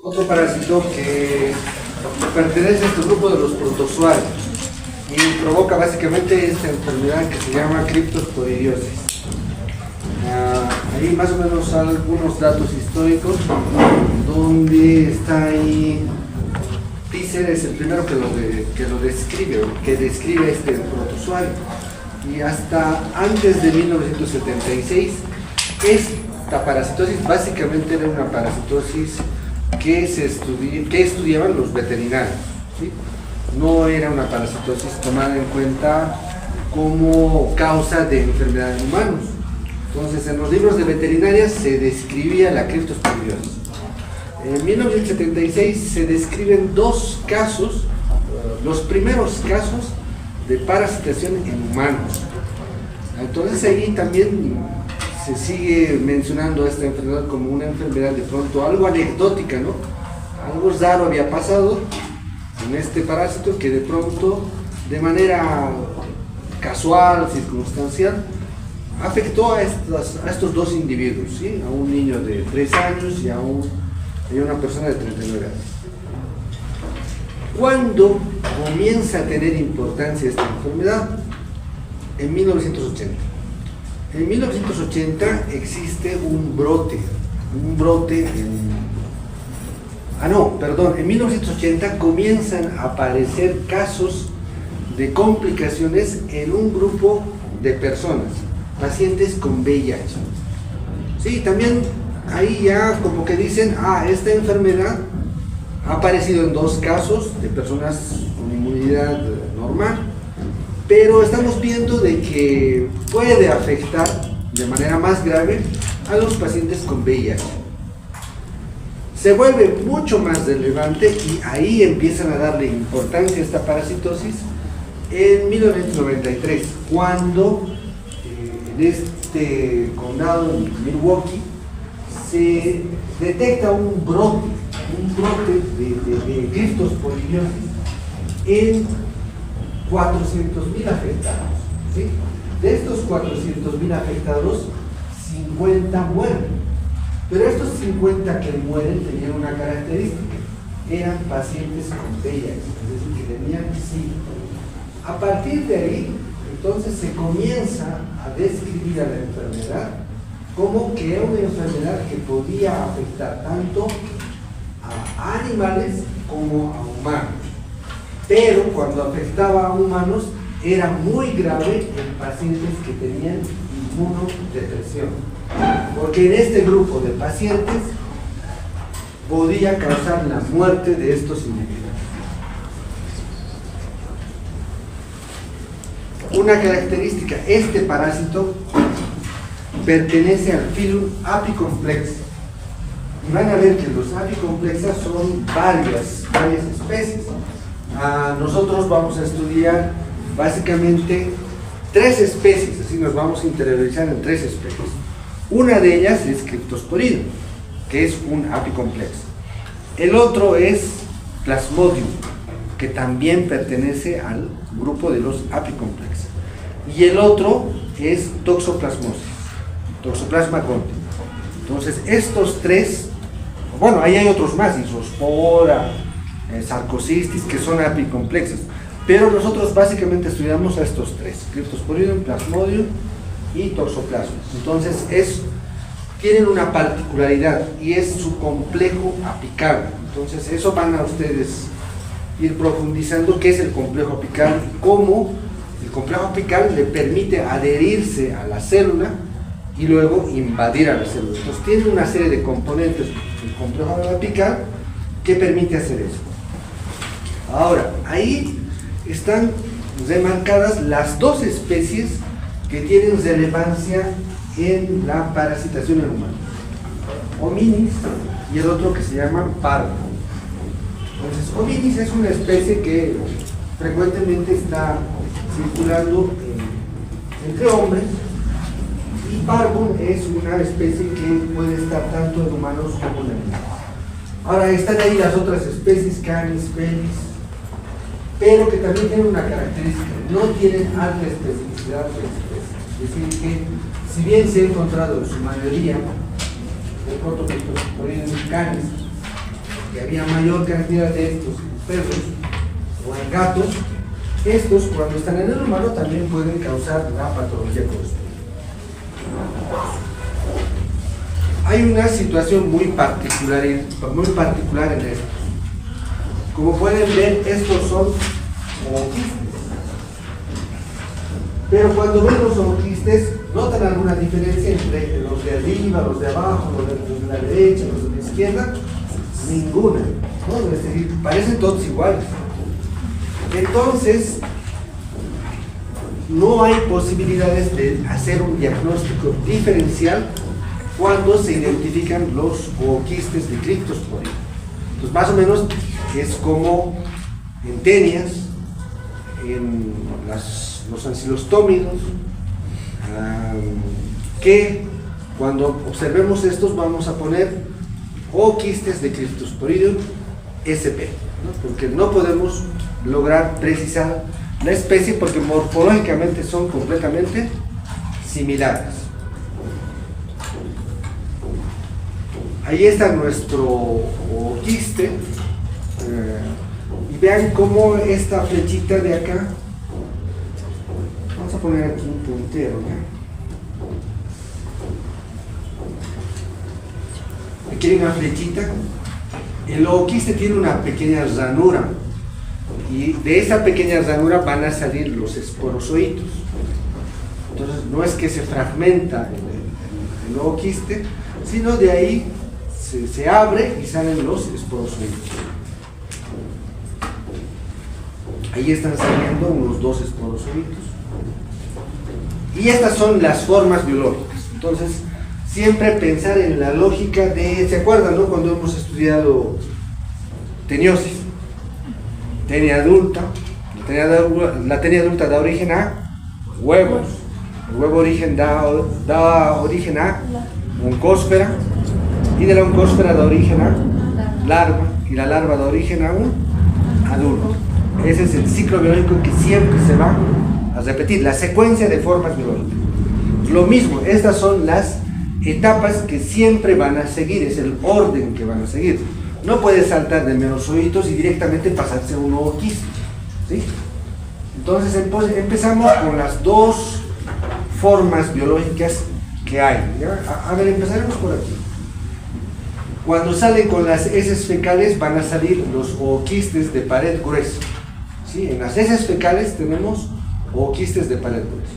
otro parásito que pertenece a este grupo de los protozoarios y provoca básicamente esta enfermedad que se llama criptosporidiosis. Ahí más o menos algunos datos históricos donde está ahí. Tisser es el primero que describe este protozoario, y hasta antes de 1976 esta parasitosis básicamente era una parasitosis que estudiaban los veterinarios, ¿sí? No era una parasitosis tomada en cuenta como causa de enfermedad en humanos. Entonces, en los libros de veterinaria se describía la criptosporidiosis. En 1976 se describen dos casos, los primeros casos de parasitación en humanos. Entonces ahí también se sigue mencionando esta enfermedad como una enfermedad de pronto algo anecdótica, ¿no? Algo raro había pasado en este parásito que de pronto, de manera casual, circunstancial, afectó a estos dos individuos, ¿sí? A un niño de 3 años y a una persona de 39 años. ¿Cuándo comienza a tener importancia esta enfermedad? En 1980. En 1980 existe un brote en 1980 comienzan a aparecer casos de complicaciones en un grupo de personas, pacientes con VIH. Sí, también ahí ya como que dicen, esta enfermedad ha aparecido en 2 casos de personas con inmunidad normal, pero estamos viendo de que puede afectar de manera más grave a los pacientes con VIH. Se vuelve mucho más relevante y ahí empiezan a darle importancia a esta parasitosis en 1993, cuando en este condado de Milwaukee se detecta un brote de criptosporidiosis en 400,000 afectados, ¿sí? De estos 400,000 afectados, 50 mueren. Pero estos 50 que mueren tenían una característica: eran pacientes con VIH, es decir, que tenían SIDA. A partir de ahí, entonces se comienza a describir a la enfermedad como que era una enfermedad que podía afectar tanto a animales como a humanos. Pero cuando afectaba a humanos era muy grave en pacientes que tenían inmunodepresión, porque en este grupo de pacientes podía causar la muerte de estos individuos. Una característica: este parásito pertenece al filum Apicomplexa. Y van a ver que los Apicomplexas son varias especies. Nosotros vamos a estudiar básicamente 3 especies, así nos vamos a interiorizar en 3 especies. Una de ellas es Cryptosporidium, que es un Apicomplex. El otro es Plasmodium, que también pertenece al grupo de los Apicomplex. Y el otro es Toxoplasmosis, Toxoplasma gondii. Entonces, estos 3, bueno, ahí hay otros más, Isospora, Sarcocistis, que son apicomplexas, pero nosotros básicamente estudiamos a estos 3: Cryptosporidium, Plasmodium y Toxoplasma. Entonces, tienen una particularidad y es su complejo apical. Entonces, eso van a ustedes ir profundizando qué es el complejo apical y cómo el complejo apical le permite adherirse a la célula y luego invadir a la célula. Entonces tiene una serie de componentes el complejo apical que permite hacer eso. Ahora, ahí están remarcadas las 2 especies que tienen relevancia en la parasitación en humanos: Hominis y el otro que se llama Parvo. Entonces, Hominis es una especie que frecuentemente está circulando entre hombres, y Parvo es una especie que puede estar tanto en humanos como en animales. Ahora, están ahí las otras especies, Canis, Felis, pero que también tienen una característica: no tienen alta especificidad de especies. Es decir, que si bien se ha encontrado en su mayoría el Cryptosporidium canis que había mayor cantidad de estos en perros o en gatos, estos cuando están en el humano también pueden causar la patología correspondiente. Hay una situación muy particular en esto. Como pueden ver, estos son ooquistes. Pero cuando ven los ooquistes, ¿notan alguna diferencia entre los de arriba, los de abajo, los de la derecha, los de la izquierda? Ninguna, ¿no? Es decir, parecen todos iguales. Entonces, no hay posibilidades de hacer un diagnóstico diferencial cuando se identifican los ooquistes de criptosporida. Entonces, más o menos es como en tenias, en los ancilostómidos, que cuando observemos estos vamos a poner ooquistes de Cryptosporidium sp, ¿no? Porque no podemos lograr precisar la especie porque morfológicamente son completamente similares. Ahí está nuestro ooquiste, y vean cómo esta flechita de acá, vamos a poner aquí un puntero, ¿no? Aquí hay una flechita. El ooquiste tiene una pequeña ranura y de esa pequeña ranura van a salir los esporozoitos. Entonces no es que se fragmenta el ooquiste, sino de ahí se abre y salen los esporozoitos. Ahí están saliendo unos 2 esporozoitos. Y estas son las formas biológicas. Entonces, siempre pensar en la lógica de, ¿se acuerdan, no? Cuando hemos estudiado teniosis, tenia adulta, la tenia adulta da origen a huevos, el huevo origen da origen a oncósfera, y de la oncósfera da origen a larva, y la larva da origen a un adulto. Ese es el ciclo biológico que siempre se va a repetir, la secuencia de formas biológicas. Lo mismo, estas son las etapas que siempre van a seguir, es el orden que van a seguir. No puede saltar de merozoitos y directamente pasarse a un ooquiste, ¿sí? Entonces empezamos con las 2 formas biológicas que hay, ¿ya? A ver, empezaremos por aquí. Cuando salen con las heces fecales van a salir los ooquistes de pared gruesa, ¿sí? En las heces fecales tenemos ooquistes de pared gruesa.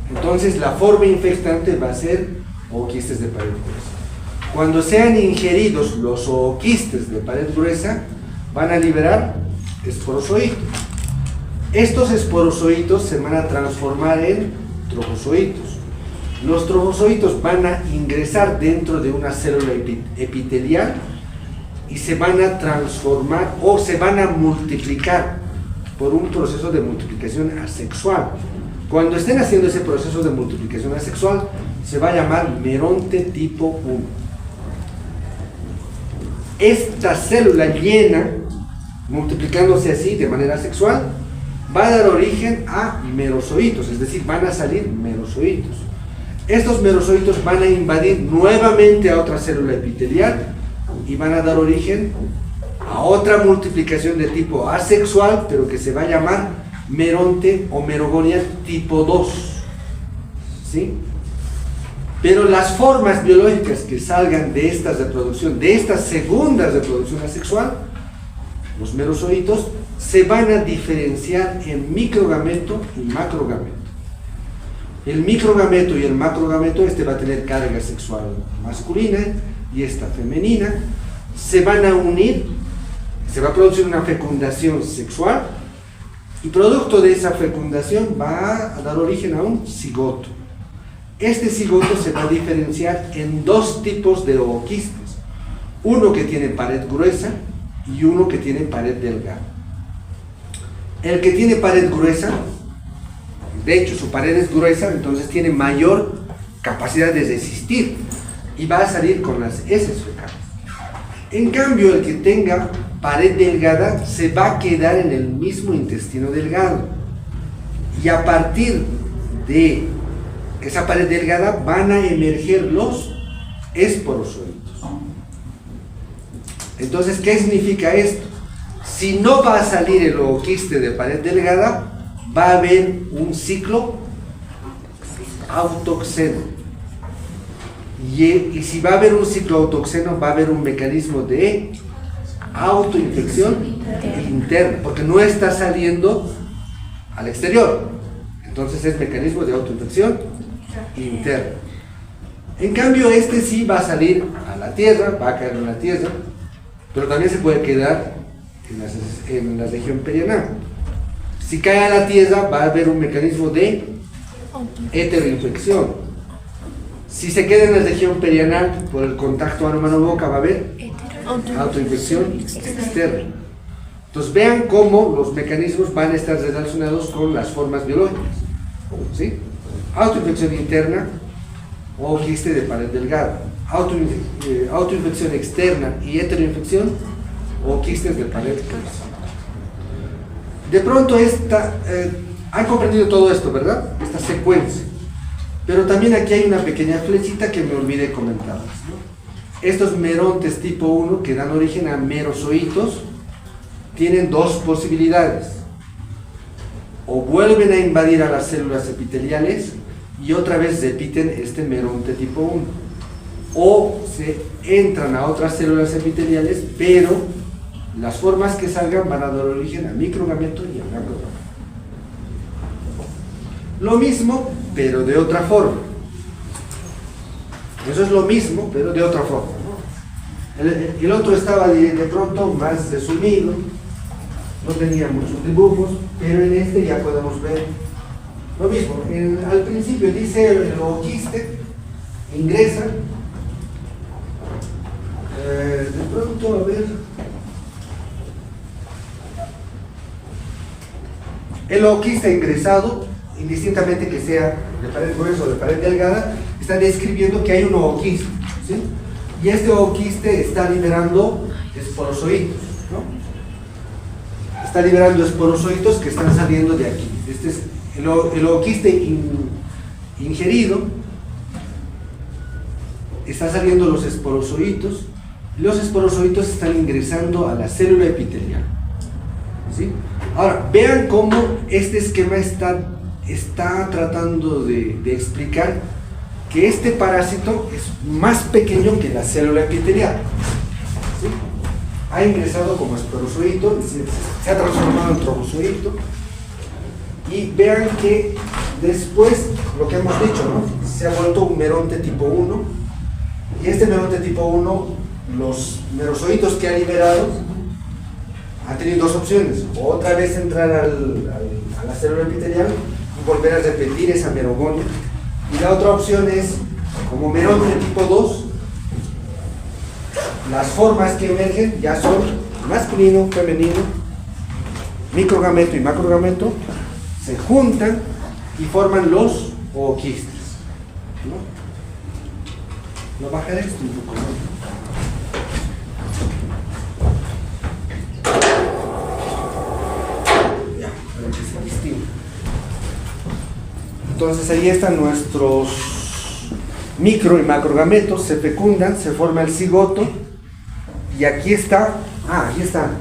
Entonces la forma infectante va a ser ooquistes de pared gruesa. Cuando sean ingeridos los ooquistes de pared gruesa, van a liberar esporozoitos. Estos esporozoitos se van a transformar en trofozoitos. Los trofozoitos van a ingresar dentro de una célula epitelial y se van a transformar o se van a multiplicar por un proceso de multiplicación asexual. Cuando estén haciendo ese proceso de multiplicación asexual, se va a llamar meronte tipo 1. Esta célula llena, multiplicándose así de manera asexual, va a dar origen a merozoitos, es decir, van a salir merozoitos. Estos merozoitos van a invadir nuevamente a otra célula epitelial y van a dar origen a otra multiplicación de tipo asexual, pero que se va a llamar meronte o merogonia tipo 2, ¿sí? Pero las formas biológicas que salgan de esta reproducción, de esta segunda reproducción asexual, los merozoitos, se van a diferenciar en microgameto y macrogameto. El microgameto y el macrogameto, este va a tener carga sexual masculina y esta femenina, se van a unir, se va a producir una fecundación sexual y producto de esa fecundación va a dar origen a un cigoto. Este cigoto se va a diferenciar en 2 tipos de ooquistes, uno que tiene pared gruesa y uno que tiene pared delgada. El que tiene pared gruesa, de hecho su pared es gruesa, entonces tiene mayor capacidad de resistir y va a salir con las heces fecales. En cambio, el que tenga pared delgada se va a quedar en el mismo intestino delgado y a partir de esa pared delgada van a emerger los esporozoitos. Entonces, ¿qué significa esto? Si no va a salir el ooquiste de pared delgada, va a haber un ciclo autoxeno. Y si va a haber un ciclo autoxeno, va a haber un mecanismo de autoinfección interna, porque no está saliendo al exterior. Entonces es mecanismo de autoinfección interna. En cambio, este sí va a salir a la tierra, va a caer en la tierra, pero también se puede quedar en la región perianal. Si cae a la tierra, va a haber un mecanismo de heteroinfección. Si se queda en la región perianal, por el contacto mano-boca, va a haber autoinfección externa. Entonces vean cómo los mecanismos van a estar relacionados con las formas biológicas, ¿sí? Autoinfección interna o quiste de pared delgada, autoinfección externa y heteroinfección o quistes de pared gruesa. De pronto han comprendido todo esto, ¿verdad? Esta secuencia. Pero también aquí hay una pequeña flechita que me olvidé comentarles, ¿no? Estos merontes tipo 1 que dan origen a merozoitos tienen dos posibilidades: o vuelven a invadir a las células epiteliales y otra vez repiten este meronte tipo 1, o se entran a otras células epiteliales, pero las formas que salgan van a dar origen a microgameto y a macrogameto. Lo mismo, pero de otra forma. Eso es lo mismo, pero de otra forma, ¿no? El otro estaba de pronto más resumido, no tenía muchos dibujos, pero en este ya podemos ver lo mismo. Al principio dice el ooquiste ingresa, de pronto, a ver, el ooquiste ingresado, indistintamente que sea de pared gruesa o de pared delgada, está describiendo que hay un ooquiste, ¿sí? Y este ooquiste está liberando esporozoitos, ¿no? Está liberando esporozoitos que están saliendo de aquí. Este es el ooquiste ingerido, está saliendo los esporozoitos, y los esporozoitos están ingresando a la célula epitelial, ¿sí? Ahora, vean cómo este esquema está tratando de explicar que este parásito es más pequeño que la célula epitelial, ¿sí? Ha ingresado como esporozoito, se ha transformado en trofozoito, y vean que después, lo que hemos dicho, ¿no? Se ha vuelto un meronte tipo 1, y este meronte tipo 1, los merozoitos que ha liberado, ha tenido dos opciones: otra vez entrar a la célula epitelial y volver a repetir esa merogonia, y la otra opción es, como meronte tipo 2, las formas que emergen ya son masculino, femenino, microgameto y macrogameto, se juntan y forman los ooquistes, ¿no? Lo bajaré esto un poco, ¿no? Entonces ahí están nuestros micro y macrogametos, se fecundan, se forma el cigoto, y aquí está, aquí están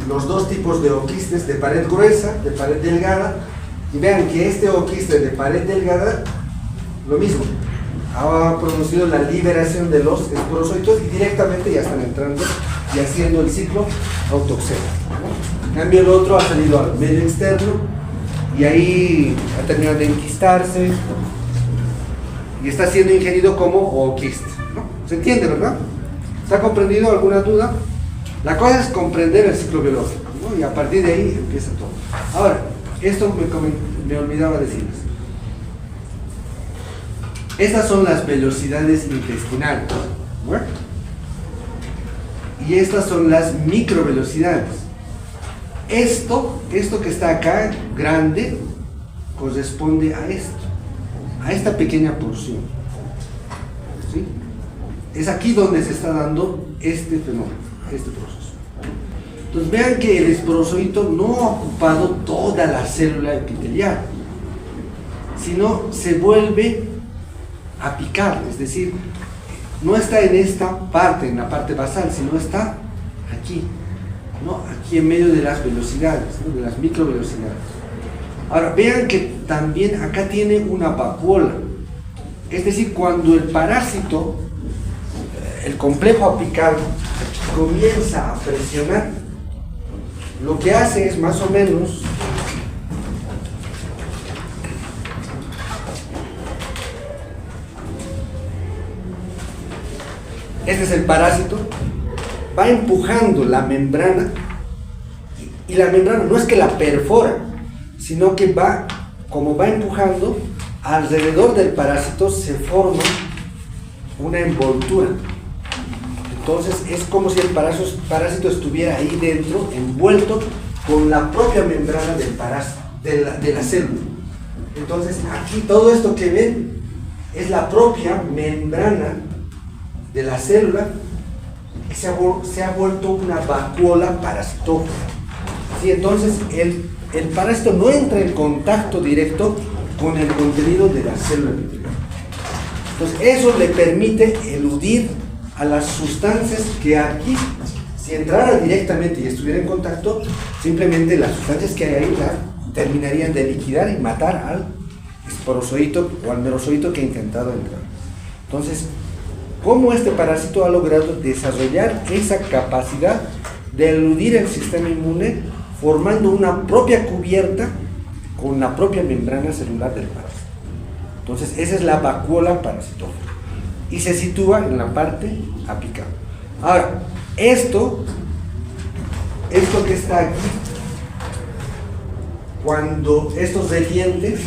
los dos tipos de ooquistes, de pared gruesa, de pared delgada, y vean que este ooquiste de pared delgada, lo mismo, ha producido la liberación de los esporozoitos y directamente ya están entrando y haciendo el ciclo autoxeno, ¿no? En cambio el otro ha salido al medio externo y ahí ha terminado de enquistarse y está siendo ingerido como ooquiste, ¿no? ¿Se entiende, verdad? ¿Se ha comprendido? ¿Alguna duda? La cosa es comprender el ciclo biológico, ¿no? Y a partir de ahí empieza todo. Ahora, esto me olvidaba decirles. Estas son las velocidades intestinales, ¿no? Y estas son las microvelocidades. Esto que está acá, grande, corresponde a esto, a esta pequeña porción, ¿sí? Es aquí donde se está dando este fenómeno, este proceso. Entonces vean que el esporozoito no ha ocupado toda la célula epitelial, sino se vuelve a picar, es decir, no está en esta parte, en la parte basal, sino está aquí, ¿no? Aquí en medio de las velocidades, ¿no? De las microvelocidades. Ahora, vean que también acá tiene una vacuola. Es decir, cuando el parásito, el complejo apical, comienza a presionar, lo que hace es más o menos este es el parásito, va empujando la membrana y la membrana no es que la perfora, sino que va, como va empujando, alrededor del parásito se forma una envoltura. Entonces es como si el parásito estuviera ahí dentro, envuelto con la propia membrana del parásito, de la célula. Entonces aquí todo esto que ven es la propia membrana de la célula que se ha vuelto una vacuola parasitófora. ¿Sí? Entonces el parásito no entra en contacto directo con el contenido de la célula epitelial. Entonces eso le permite eludir a las sustancias que aquí, si entrara directamente y estuviera en contacto, simplemente las sustancias que hay ahí terminarían de liquidar y matar al esporozoito o al merozoito que ha intentado entrar. Entonces, ¿cómo este parásito ha logrado desarrollar esa capacidad de eludir el sistema inmune formando una propia cubierta con la propia membrana celular del parásito? Entonces, esa es la vacuola parasitófora y se sitúa en la parte apical. Ahora, esto que está aquí, cuando estos recipientes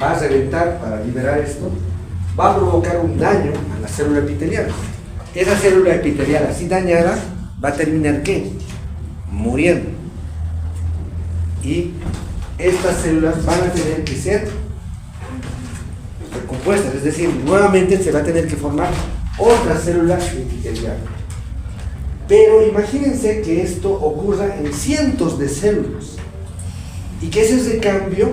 va a reventar para liberar esto, va a provocar un daño a la célula epitelial. Esa célula epitelial así dañada va a terminar ¿qué? Muriendo. Y estas células van a tener que ser recompuestas, es decir, nuevamente se va a tener que formar otra célula epitelial. Pero imagínense que esto ocurra en cientos de células y que ese recambio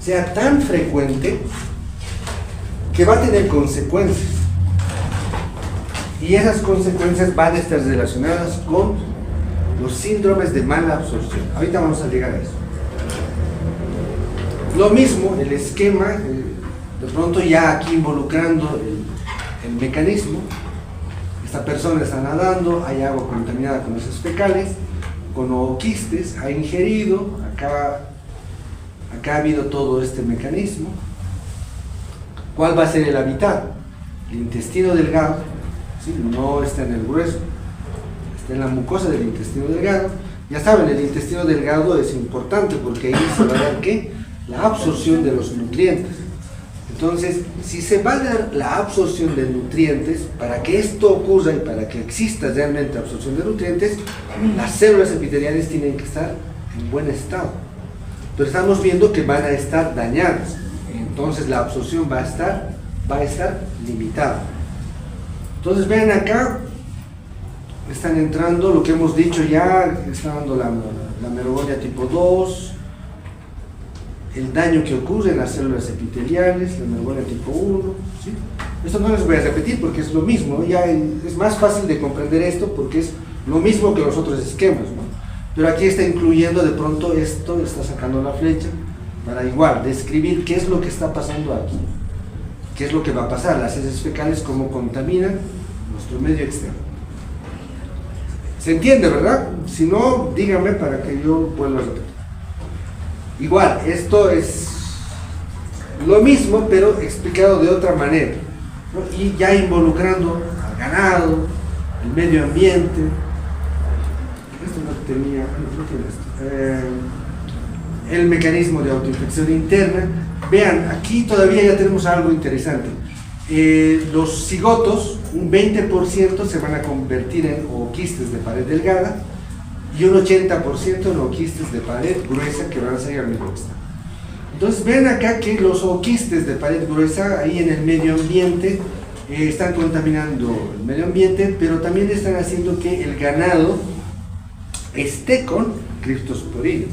sea tan frecuente que va a tener consecuencias, y esas consecuencias van a estar relacionadas con los síndromes de mala absorción. Ahorita vamos a llegar a eso. Lo mismo, el esquema, de pronto ya aquí involucrando el mecanismo. Esta persona está nadando, hay agua contaminada con heces fecales, con ooquistes, ha ingerido, acá ha habido todo este mecanismo. ¿Cuál va a ser el hábitat? El intestino delgado, ¿sí? No está en el grueso, está en la mucosa del intestino delgado. Ya saben, el intestino delgado es importante porque ahí se va a dar ¿qué? La absorción de los nutrientes. Entonces, si se va a dar la absorción de nutrientes, para que esto ocurra y para que exista realmente absorción de nutrientes, las células epiteliales tienen que estar en buen estado. Pero estamos viendo que van a estar dañadas. Entonces la absorción va a estar limitada. Entonces vean acá, están entrando lo que hemos dicho ya, está dando la merogonia tipo 2, el daño que ocurre en las células epiteliales, la merogonia tipo 1, ¿sí? Esto no les voy a repetir porque es lo mismo, ya es más fácil de comprender esto porque es lo mismo que los otros esquemas, ¿no? Pero aquí está incluyendo de pronto esto, está sacando la flecha, para igual describir qué es lo que está pasando aquí, qué es lo que va a pasar, las heces fecales, cómo contaminan nuestro medio externo. ¿Se entiende, verdad? Si no, díganme para que yo vuelva a repetir. Igual, esto es lo mismo, pero explicado de otra manera, ¿no? Y ya involucrando al ganado, el medio ambiente. Esto no tenía, el mecanismo de autoinfección interna. Vean, aquí todavía ya tenemos algo interesante. Los cigotos, un 20% se van a convertir en ooquistes de pared delgada y un 80% en ooquistes de pared gruesa que van a salir al medio externo. Entonces ven acá que los ooquistes de pared gruesa ahí en el medio ambiente están contaminando el medio ambiente, pero también están haciendo que el ganado esté con criptosporidios.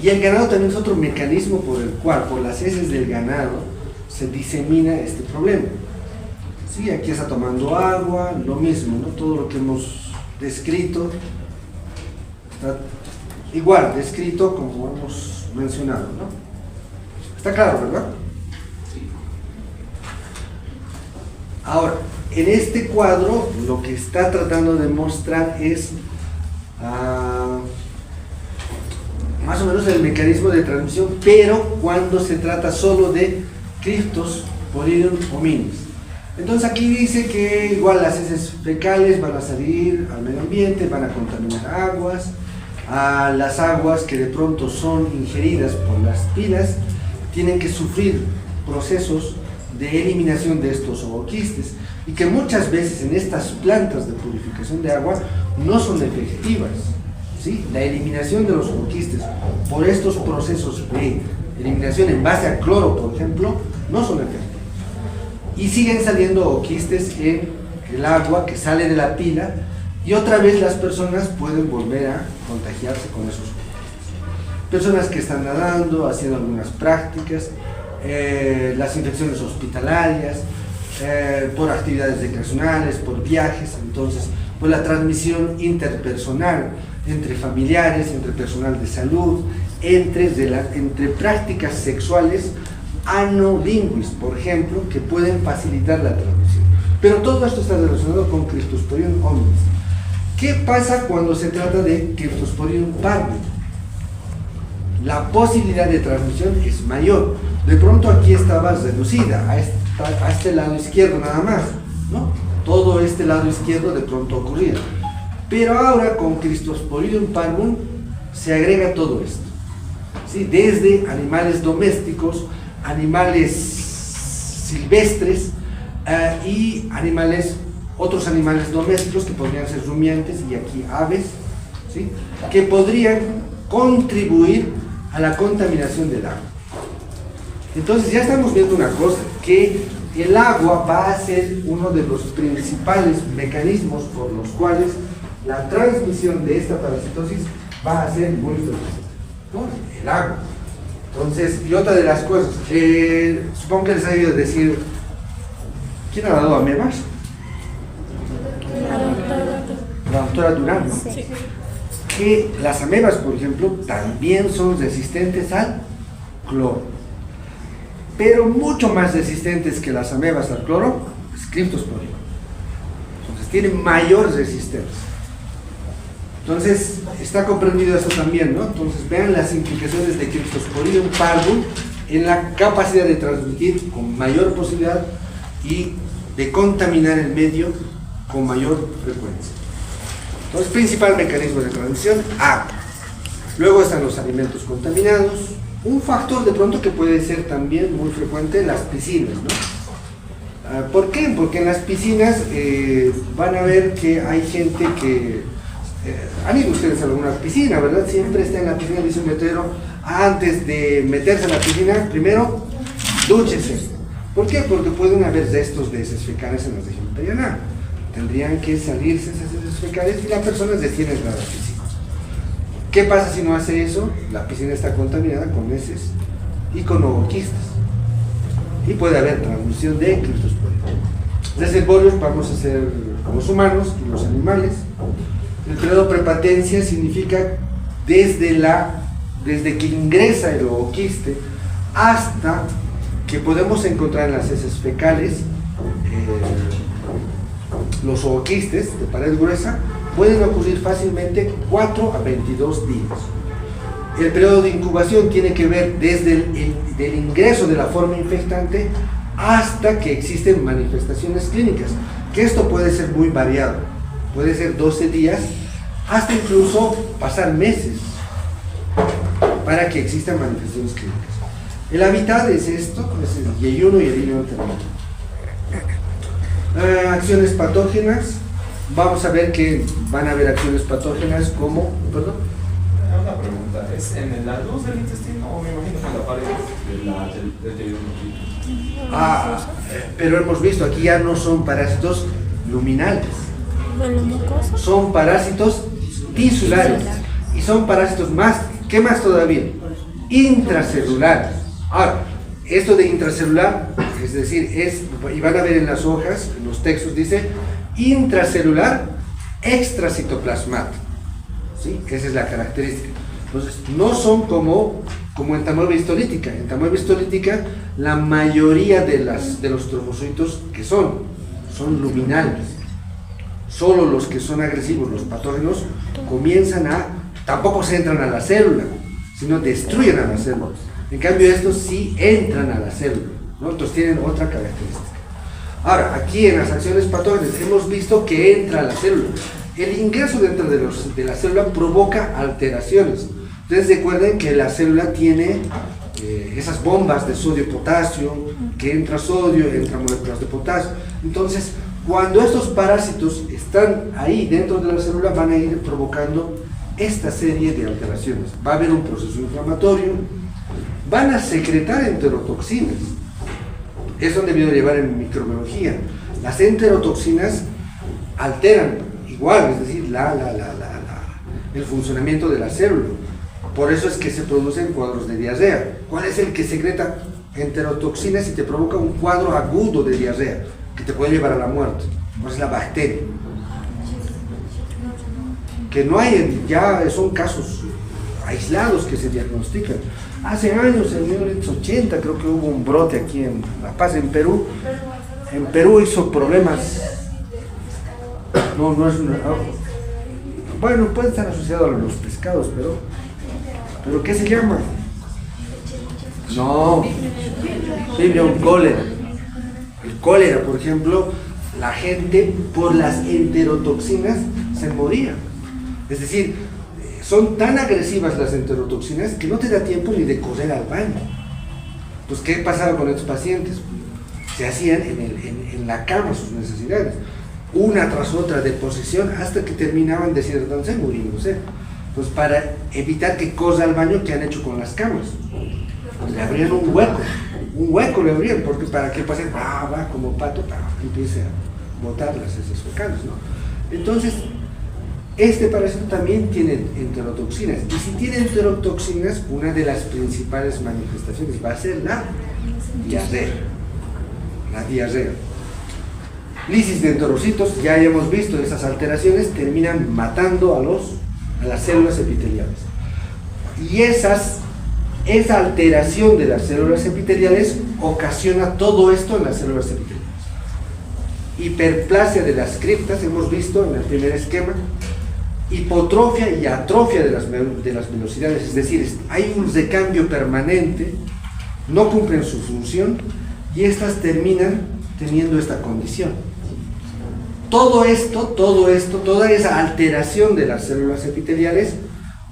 Y el ganado también es otro mecanismo por el cual, por las heces del ganado, se disemina este problema. Sí, aquí está tomando agua, lo mismo, ¿no? Todo lo que hemos descrito está igual descrito como hemos mencionado, ¿no? ¿Está claro, verdad? Ahora, en este cuadro lo que está tratando de mostrar es más o menos el mecanismo de transmisión, pero cuando se trata solo de Cryptosporidium hominis. Entonces aquí dice que igual las heces fecales van a salir al medio ambiente, van a contaminar aguas, a las aguas que de pronto son ingeridas por las pilas tienen que sufrir procesos de eliminación de estos ooquistes y que muchas veces en estas plantas de purificación de agua no son efectivas, ¿sí? La eliminación de los ooquistes por estos procesos de eliminación en base a cloro, por ejemplo, no son efectivos y siguen saliendo ooquistes en el agua que sale de la pila y otra vez las personas pueden volver a contagiarse con esos ooquistes. Personas que están nadando, haciendo algunas prácticas, las infecciones hospitalarias, por actividades recreacionales, por viajes, entonces pues la transmisión interpersonal entre familiares, entre personal de salud, entre prácticas sexuales anolinguis, por ejemplo, que pueden facilitar la transmisión. Pero todo esto está relacionado con Cryptosporidium hominis. ¿Qué pasa cuando se trata de Cryptosporidium parvum? La posibilidad de transmisión es mayor. De pronto aquí estaba reducida a este lado izquierdo nada más, ¿no? Todo este lado izquierdo de pronto ocurría. Pero ahora con Cryptosporidium parvum se agrega todo esto, ¿sí? Desde animales domésticos, animales silvestres y otros animales domésticos que podrían ser rumiantes y aquí aves, ¿sí? Que podrían contribuir a la contaminación del agua. Entonces ya estamos viendo una cosa, que el agua va a ser uno de los principales mecanismos por los cuales la transmisión de esta parasitosis va a ser muy frecuente, ¿no? El agua. Entonces, y otra de las cosas, supongo que les ha oído decir, ¿quién ha dado amebas? La doctora Durán, ¿no? Sí. Que las amebas, por ejemplo, también son resistentes al cloro, pero mucho más resistentes que las amebas al cloro es Cryptosporidium. Entonces tienen mayor resistencia. Entonces está comprendido esto también, ¿no? Entonces vean las implicaciones de Cryptosporidium parvum en la capacidad de transmitir con mayor posibilidad y de contaminar el medio con mayor frecuencia. Entonces, principal mecanismo de transmisión, agua. Luego están los alimentos contaminados. Un factor de pronto que puede ser también muy frecuente, las piscinas, ¿no? ¿Por qué? Porque en las piscinas van a ver que hay gente que... han ido ustedes a alguna piscina, ¿verdad? Siempre está en la piscina, dice un letrero, antes de meterse a la piscina, primero, dúchese. ¿Por qué? Porque pueden haber restos de heces fecales en la región perianal. Tendrían que salirse esas heces fecales y la persona recién entrada a la piscina. ¿Qué pasa si no hace eso? La piscina está contaminada con heces y con ooquistes. Y puede haber transmisión de Cryptosporidium. Reservorios vamos a ser los humanos y los animales. El periodo prepatencia significa desde que ingresa el ooquiste hasta que podemos encontrar en las heces fecales los ooquistes de pared gruesa. Pueden ocurrir fácilmente 4 a 22 días. El periodo de incubación tiene que ver desde el ingreso de la forma infectante hasta que existen manifestaciones clínicas, que esto puede ser muy variado, puede ser 12 días hasta incluso pasar meses para que existan manifestaciones clínicas. El hábitat es esto, es el yeyuno y el hilo terminal. Acciones patógenas, vamos a ver que van a haber acciones patógenas como, perdón. Una pregunta, ¿es en la luz del intestino o me imagino que en la pared del yeyuno? Pero hemos visto, aquí ya no son parásitos luminales, son parásitos tisulares y son parásitos más, ¿qué más todavía? Intracelulares. Ahora, esto de intracelular es decir, y van a ver en las hojas, en los textos, dice intracelular extracitoplasmático, ¿sí? Esa es la característica. Entonces, no son como en tamoeba histolítica. En tamoeba histolítica, la mayoría de los trombocitos que son luminales. Solo los que son agresivos, los patógenos, tampoco se entran a la célula, sino destruyen a la célula. En cambio, estos sí entran a la célula, ¿no? Entonces tienen otra característica. Ahora, aquí en las acciones patógenas hemos visto que entra a la célula. El ingreso dentro de la célula provoca alteraciones. Ustedes recuerden que la célula tiene esas bombas de sodio-potasio, que entra sodio, entra moléculas de potasio. Entonces, cuando estos parásitos están ahí dentro de la célula, van a ir provocando esta serie de alteraciones. Va a haber un proceso inflamatorio, van a secretar enterotoxinas. Eso han debido llevar en microbiología. Las enterotoxinas alteran igual, es decir, el funcionamiento de la célula. Por eso es que se producen cuadros de diarrea. ¿Cuál es el que secreta enterotoxinas y te provoca un cuadro agudo de diarrea que te puede llevar a la muerte? Pues la bacteria. Que no hay, ya son casos aislados que se diagnostican. Hace años, en 1980, creo que hubo un brote aquí en La Paz, en Perú. En Perú hizo problemas. No es una. Bueno, puede estar asociado a los pescados, pero ¿qué se llama? No, Vibrio cólera. El cólera, por ejemplo, la gente por las enterotoxinas se moría. Es decir, son tan agresivas las enterotoxinas que no te da tiempo ni de correr al baño. Pues, ¿qué pasaba con estos pacientes? Se hacían en la cama sus necesidades, una tras otra de posición, hasta que terminaban deshidratándose, muriéndose. Pues para evitar que corra al baño, ¿qué han hecho con las camas? Pues le abrían un hueco le abrían, porque para que el paciente va como pato, empiece a botar las heces fecales, ¿no? Entonces, este parásito también tiene enterotoxinas, y si tiene enterotoxinas, una de las principales manifestaciones va a ser la diarrea. Lisis de enterocitos, ya hemos visto esas alteraciones, terminan matando a las células epiteliales. Y esa alteración de las células epiteliales ocasiona todo esto en las células epiteliales. Hiperplasia de las criptas, hemos visto en el primer esquema, hipotrofia y atrofia de las velocidades, es decir, hay un recambio permanente, no cumplen su función y estas terminan teniendo esta condición. Toda esa alteración de las células epiteliales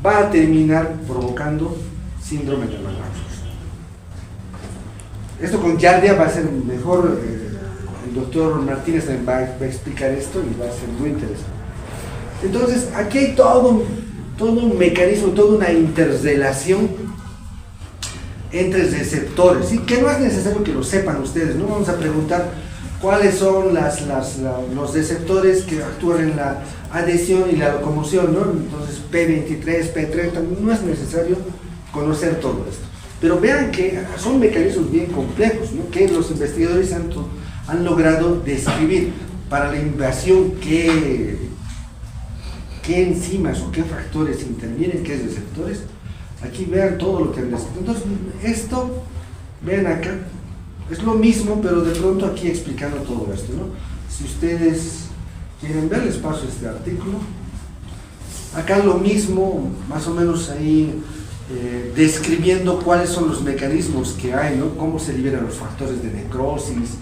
va a terminar provocando síndrome de Malabsorción. Esto con Giardia va a ser mejor, el doctor Martínez también va a explicar esto y va a ser muy interesante. Entonces, aquí hay todo un mecanismo, toda una interrelación entre receptores, ¿sí? Que no es necesario que lo sepan ustedes, ¿no? Vamos a preguntar cuáles son los receptores que actúan en la adhesión y la locomoción, ¿no? Entonces, P23, P30, no es necesario conocer todo esto. Pero vean que son mecanismos bien complejos, ¿no? Que los investigadores han logrado describir para la invasión qué enzimas o qué factores intervienen, qué receptores. Aquí vean todo lo que han descrito. Entonces, esto, vean acá, es lo mismo, pero de pronto aquí explicando todo esto, ¿no? Si ustedes quieren ver, les paso este artículo. Acá lo mismo, más o menos ahí, describiendo cuáles son los mecanismos que hay, ¿no? Cómo se liberan los factores de necrosis.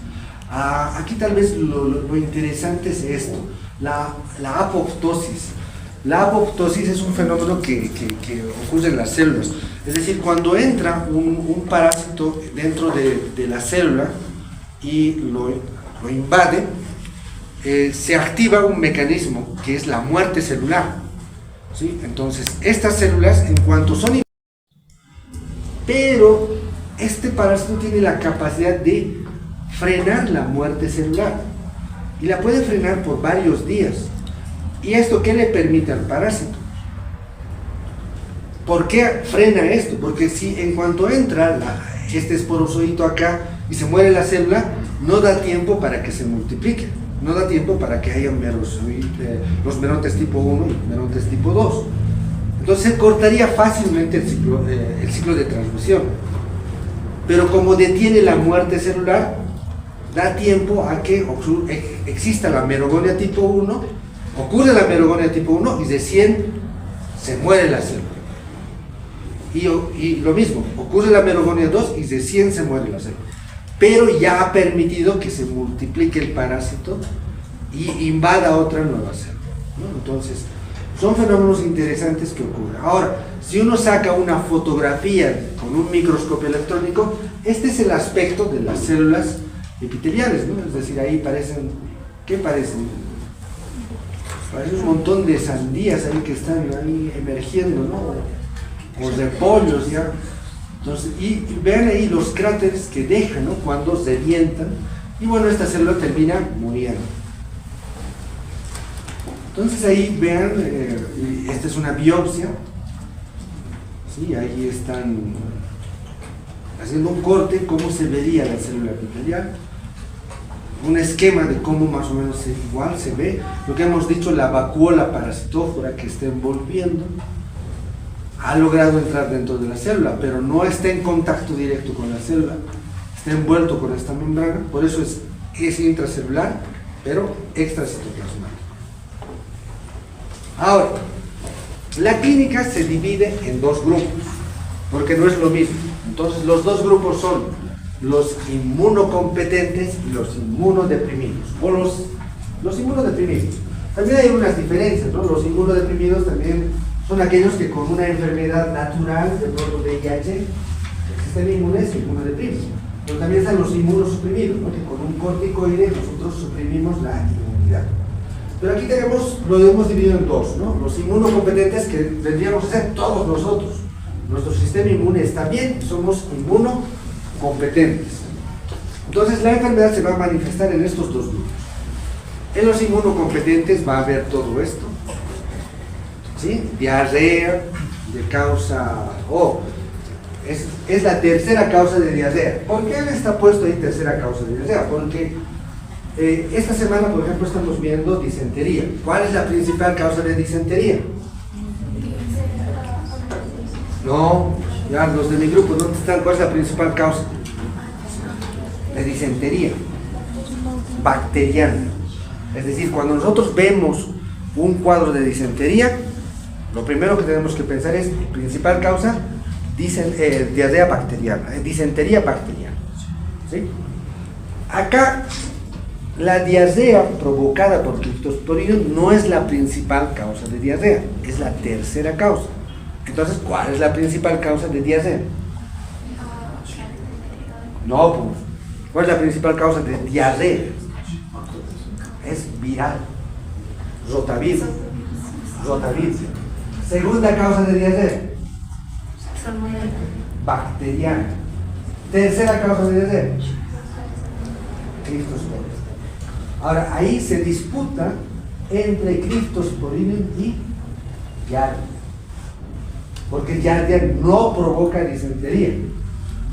Aquí tal vez lo interesante es esto, la apoptosis. La apoptosis es un fenómeno que ocurre en las células. Es decir, cuando entra un parásito dentro de la célula y lo invade, se activa un mecanismo que es la muerte celular, ¿sí? Entonces, estas células, en cuanto son... Pero este parásito tiene la capacidad de frenar la muerte celular y la puede frenar por varios días. ¿Y esto qué le permite al parásito? ¿Por qué frena esto? Porque si en cuanto entra este esporozoito acá y se muere la célula, no da tiempo para que se multiplique, no da tiempo para que haya los merontes tipo 1 y merontes tipo 2. Entonces se cortaría fácilmente el ciclo de transmisión. Pero como detiene la muerte celular, da tiempo a que exista la merogonia tipo 1, ocurre la merogonia tipo 1 y de 100 se muere la célula. Y lo mismo, ocurre la merogonia 2 y de 100 se muere la célula. Pero ya ha permitido que se multiplique el parásito y invada otra nueva célula, ¿no? Entonces, son fenómenos interesantes que ocurren. Ahora, si uno saca una fotografía con un microscopio electrónico, este es el aspecto de las células epiteliales, ¿no? Es decir, ahí parecen, ¿qué parecen? Parecen un montón de sandías ahí que están ahí emergiendo, ¿no? O repollos ya. Entonces, y vean ahí los cráteres que dejan, ¿no? Cuando se revientan, y bueno, esta célula termina muriendo. Entonces ahí vean, esta es una biopsia, ¿sí? Ahí están haciendo un corte, cómo se vería la célula epitelial, un esquema de cómo más o menos igual se ve, lo que hemos dicho, la vacuola parasitófora que está envolviendo, ha logrado entrar dentro de la célula, pero no está en contacto directo con la célula, está envuelto con esta membrana, por eso es intracelular, pero extracitoplasmático. Ahora, la clínica se divide en dos grupos, porque no es lo mismo. Entonces, los dos grupos son los inmunocompetentes y los inmunodeprimidos, o los inmunodeprimidos. También hay unas diferencias, ¿no? Los inmunodeprimidos también son aquellos que con una enfermedad natural, de pronto de VIH, el sistema inmune se inmunodeprime. Pero también están los inmunosuprimidos, ¿no? Que con un corticoide nosotros suprimimos la inmunidad. Pero aquí lo hemos dividido en dos, ¿no? Los inmunocompetentes, que tendríamos que ser todos nosotros. Nuestro sistema inmune está bien, somos inmunocompetentes. Entonces la enfermedad se va a manifestar en estos dos grupos. En los inmunocompetentes va a haber todo esto, ¿sí? Diarrea de causa O. Es la tercera causa de diarrea. ¿Por qué está puesto ahí tercera causa de diarrea? Porque esta semana, por ejemplo, estamos viendo disentería. ¿Cuál es la principal causa de disentería? No, ya los de mi grupo no están. ¿Cuál es la principal causa de disentería? Bacteriana. Es decir, cuando nosotros vemos un cuadro de disentería, lo primero que tenemos que pensar es, principal causa, diarrea bacteriana, disentería bacteriana, ¿sí? Acá, la diarrea provocada por Cryptosporidium no es la principal causa de diarrea, es la tercera causa. Entonces, ¿cuál es la principal causa de diarrea? No, pues, ¿cuál es la principal causa de diarrea? Es viral, rotavirus. Segunda causa de diarrea, bacteriana. Tercera causa de diarrea, Cryptosporidium. Ahora, ahí se disputa entre Cryptosporidium y Giardia, porque Giardia no provoca disentería,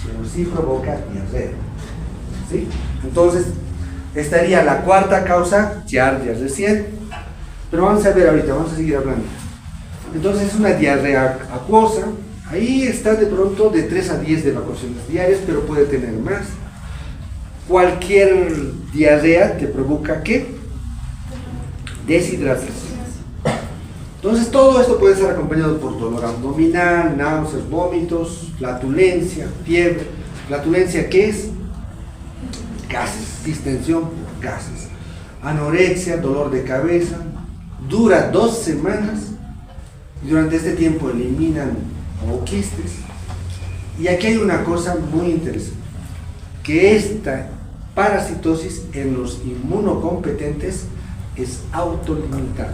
pero sí provoca diarrea, ¿sí? Entonces, estaría la cuarta causa, Giardia recién, pero vamos a ver ahorita, vamos a seguir hablando. Entonces es una diarrea acuosa, ahí está de pronto de 3 a 10 evacuaciones diarias, pero puede tener más. Cualquier diarrea te provoca, ¿qué? Deshidratación. Entonces todo esto puede ser acompañado por dolor abdominal, náuseas, vómitos, flatulencia, fiebre. ¿Flatulencia qué es? Gases, distensión por gases. Anorexia, dolor de cabeza, dura 2 semanas y durante este tiempo eliminan quistes. Y aquí hay una cosa muy interesante, que esta parasitosis en los inmunocompetentes es autolimitada,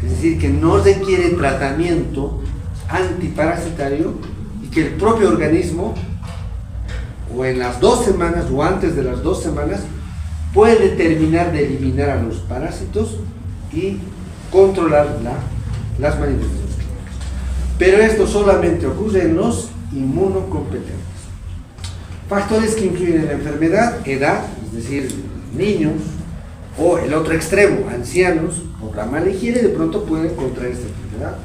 es decir, que no requiere tratamiento antiparasitario y que el propio organismo, o en las 2 semanas o antes de las 2 semanas, puede terminar de eliminar a los parásitos y controlar las manifestaciones clínicas. Pero esto solamente ocurre en los inmunocompetentes. Factores que influyen en la enfermedad: edad, es decir, niños, o el otro extremo, ancianos, por la mala higiene de pronto pueden contraer esta enfermedad.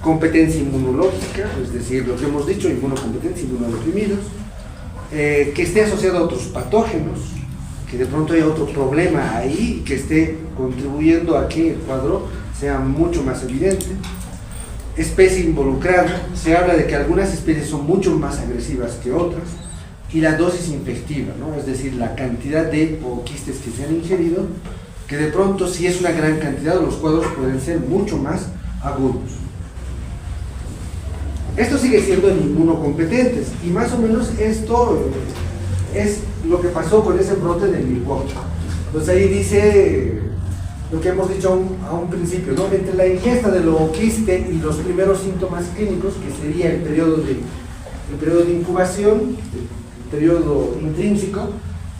Competencia inmunológica, es decir, lo que hemos dicho, inmunocompetencia, inmunodeprimidos, que esté asociado a otros patógenos, que de pronto haya otro problema ahí que esté contribuyendo a que el cuadro sea mucho más evidente. Especie involucrada, se habla de que algunas especies son mucho más agresivas que otras, y la dosis infectiva, ¿no? Es decir, la cantidad de quistes que se han ingerido, que de pronto si es una gran cantidad los cuadros pueden ser mucho más agudos. Esto sigue siendo en inmunocompetentes, y más o menos esto es lo que pasó con ese brote del Milwaukee. Entonces ahí dice lo que hemos dicho a un principio, ¿no? Entre la ingesta del ooquiste y los primeros síntomas clínicos, que sería el periodo de incubación, el periodo intrínseco,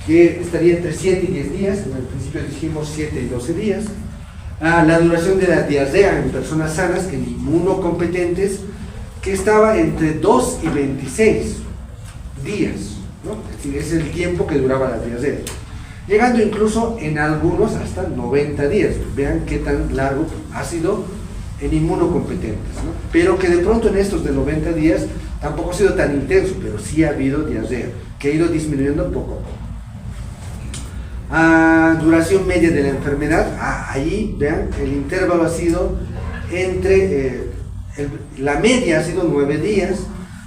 que estaría entre 7 y 10 días, en el principio dijimos 7 y 12 días, la duración de la diarrea en personas sanas, que en inmunocompetentes, que estaba entre 2 y 26 días, ¿no? Es decir, es el tiempo que duraba la diarrea, llegando incluso en algunos hasta 90 días. Vean qué tan largo ha sido en inmunocompetentes, ¿no? Pero que de pronto en estos de 90 días tampoco ha sido tan intenso, pero sí ha habido diarrea, que ha ido disminuyendo poco a poco. Duración media de la enfermedad, ahí vean, el intervalo ha sido entre, la media ha sido 9 días,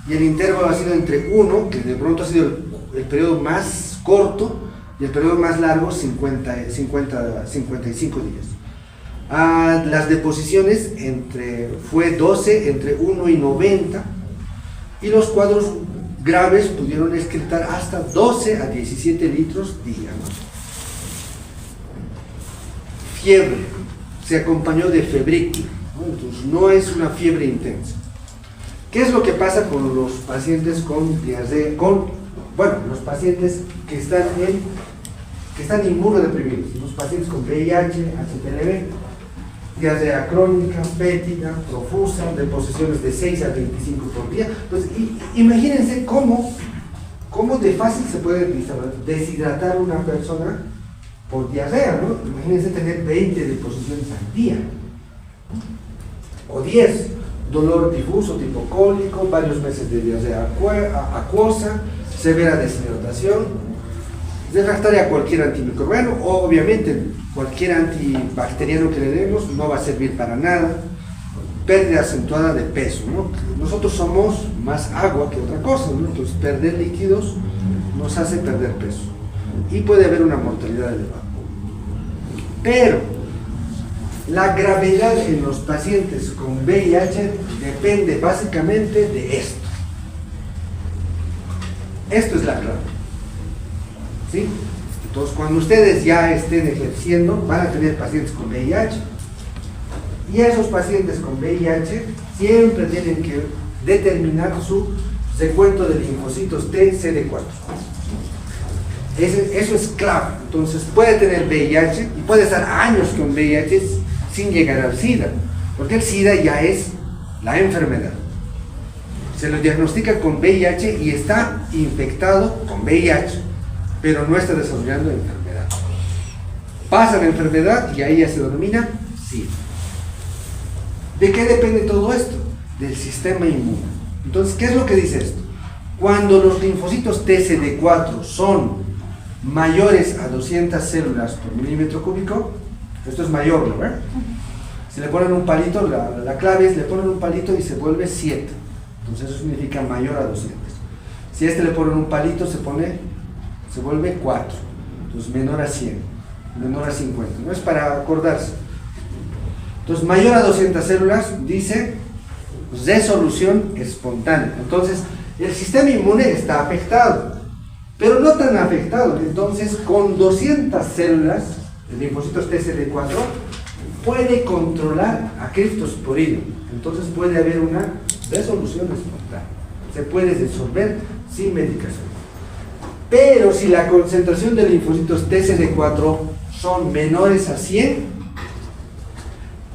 y el intervalo ha sido entre 1, que de pronto ha sido el periodo más corto, y el periodo más largo, 55 días. Las deposiciones fue 12, entre 1 y 90, y los cuadros graves pudieron excretar hasta 12 a 17 litros día, ¿no? Fiebre, se acompañó de febrícula, ¿no? Entonces no es una fiebre intensa. ¿Qué es lo que pasa con los pacientes con diarrea, los pacientes que están inmunodeprimidos, los pacientes con VIH, HPLV, diarrea crónica, fétida, profusa, deposiciones de 6 a 25 por día? Entonces, imagínense cómo de fácil se puede deshidratar una persona por diarrea, ¿no? Imagínense tener 20 deposiciones al día, o 10, dolor difuso tipo cólico, varios meses de diarrea acuosa, severa deshidratación, refractaria a cualquier antimicrobiano, o obviamente cualquier antibacteriano que le demos no va a servir para nada. Pérdida acentuada de peso, ¿no? Nosotros somos más agua que otra cosa, ¿no? Entonces perder líquidos nos hace perder peso, y puede haber una mortalidad elevada. Pero la gravedad en los pacientes con VIH depende básicamente de esto. Esto es la clave, ¿sí? Entonces, cuando ustedes ya estén ejerciendo, van a tener pacientes con VIH, y esos pacientes con VIH siempre tienen que determinar su recuento de linfocitos T CD4. Eso es clave. Entonces, puede tener VIH y puede estar años con VIH sin llegar al SIDA, porque el SIDA ya es la enfermedad. Se lo diagnostica con VIH y está infectado con VIH, pero no está desarrollando enfermedad. Pasa la enfermedad y ahí ya se denomina SIDA. ¿De qué depende todo esto? Del sistema inmune. Entonces, ¿qué es lo que dice esto? Cuando los linfocitos TCD4 son mayores a 200 células por milímetro cúbico, esto es mayor, ¿no? Si le ponen un palito, la clave es le ponen un palito y se vuelve 7. Entonces eso significa mayor a 200. Si a este le ponen un palito, se vuelve 4. Entonces menor a 100, menor a 50. No es para acordarse. Entonces mayor a 200 células dice resolución espontánea. Entonces el sistema inmune está afectado, pero no tan afectado. Entonces con 200 células, el linfocitos TCD4 puede controlar a criptosporino. Entonces puede haber una resolución espontánea. Se puede resolver sin medicación. Pero si la concentración de linfocitos TCD4 son menores a 100,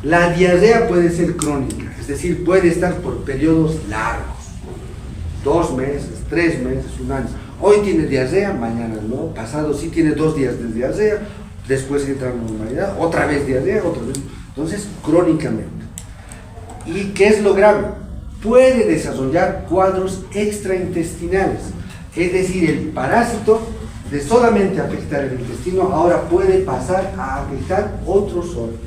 la diarrea puede ser crónica, es decir, puede estar por periodos largos, 2 meses, 3 meses, un año, Hoy tiene diarrea, mañana no, pasado sí tiene 2 días de diarrea, después entra en normalidad, otra vez diarrea, otra vez. Entonces, crónicamente. ¿Y qué es lo grave? Puede desarrollar cuadros extraintestinales, es decir, el parásito de solamente afectar el intestino ahora puede pasar a afectar otros órganos,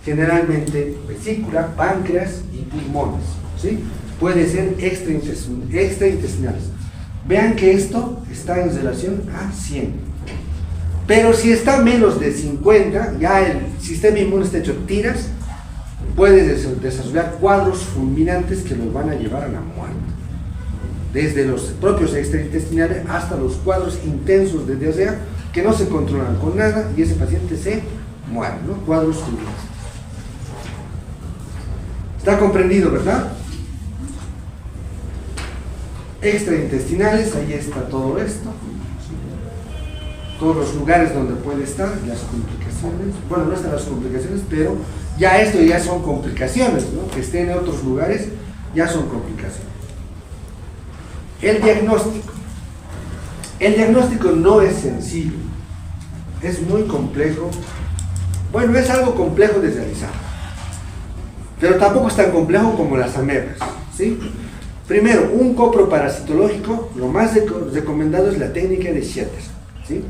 generalmente vesícula, páncreas y pulmones, ¿sí? Puede ser extraintestinales. Vean que esto está en relación a 100. Pero si está menos de 50, ya el sistema inmune está hecho tiras, puede desarrollar cuadros fulminantes que los van a llevar a la muerte. Desde los propios extraintestinales hasta los cuadros intensos de diarrea que no se controlan con nada y ese paciente se muere, ¿no? Cuadros fulminantes. ¿Está comprendido, verdad? Extraintestinales, ahí está todo esto. Todos los lugares donde puede estar, las complicaciones. Bueno, no están las complicaciones, pero ya esto ya son complicaciones, ¿no? Que estén en otros lugares, ya son complicaciones. El diagnóstico. El diagnóstico no es sencillo, es muy complejo. Bueno, es algo complejo de realizar, pero tampoco es tan complejo como las amebas, ¿sí? Primero, un coproparasitológico, lo más recomendado es la técnica de Schetter, ¿sí?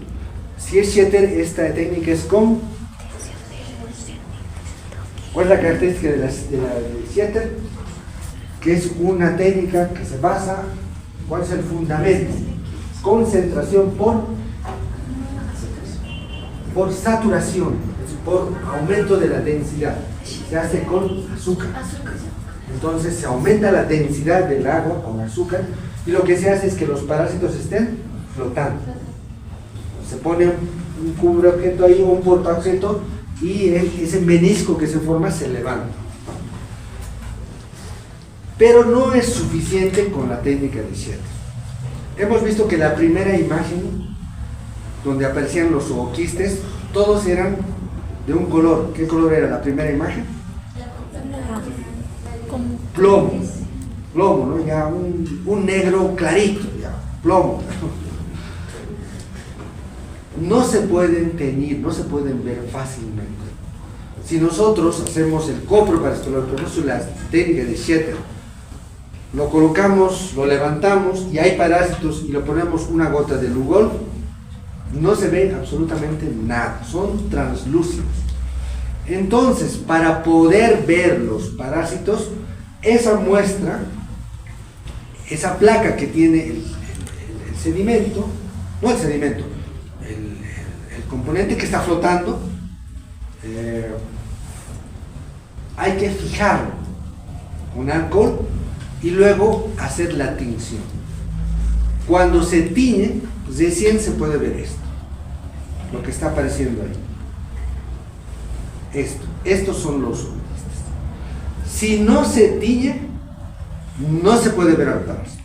Si es Schetter, esta técnica es con... ¿Cuál es la característica de Schetter? Que es una técnica que se basa, ¿cuál es el fundamento? Concentración por saturación, por aumento de la densidad. Se hace con azúcar. Entonces se aumenta la densidad del agua con azúcar y lo que se hace es que los parásitos estén flotando. Se pone un cubreobjeto ahí o un portaobjeto y ese menisco que se forma se levanta. Pero no es suficiente con la técnica de Schetter. Hemos visto que la primera imagen donde aparecían los ooquistes, todos eran de un color. ¿Qué color era la primera imagen? Plomo, ¿no? Ya un negro clarito, ya, plomo. No se pueden teñir, no se pueden ver fácilmente. Si nosotros hacemos el coproparasitológico, la técnica de Schetter, lo colocamos, lo levantamos y hay parásitos y le ponemos una gota de Lugol, no se ve absolutamente nada, son translúcidos. Entonces, para poder ver los parásitos, esa muestra, esa placa que tiene el sedimento, no el sedimento, el componente que está flotando, hay que fijarlo con alcohol y luego hacer la tinción. Cuando se tiñe, recién se puede ver esto, lo que está apareciendo ahí. Estos son los ooquistes. Si no se tiñe, no se puede ver al parásito.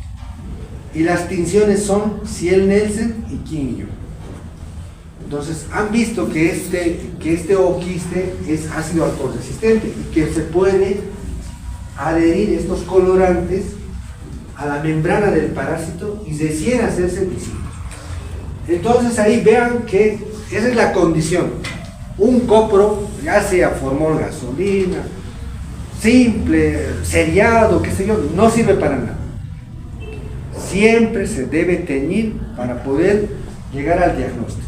Y las tinciones son Ciel-Nielsen y King-Yu. Entonces, han visto que este ooquiste es ácido alcohol resistente y que se puede adherir estos colorantes a la membrana del parásito y recién hacerse visibles. Entonces, ahí vean que esa es la condición. Un copro, ya sea formol gasolina, simple, seriado, qué sé yo, no sirve para nada. Siempre se debe teñir para poder llegar al diagnóstico.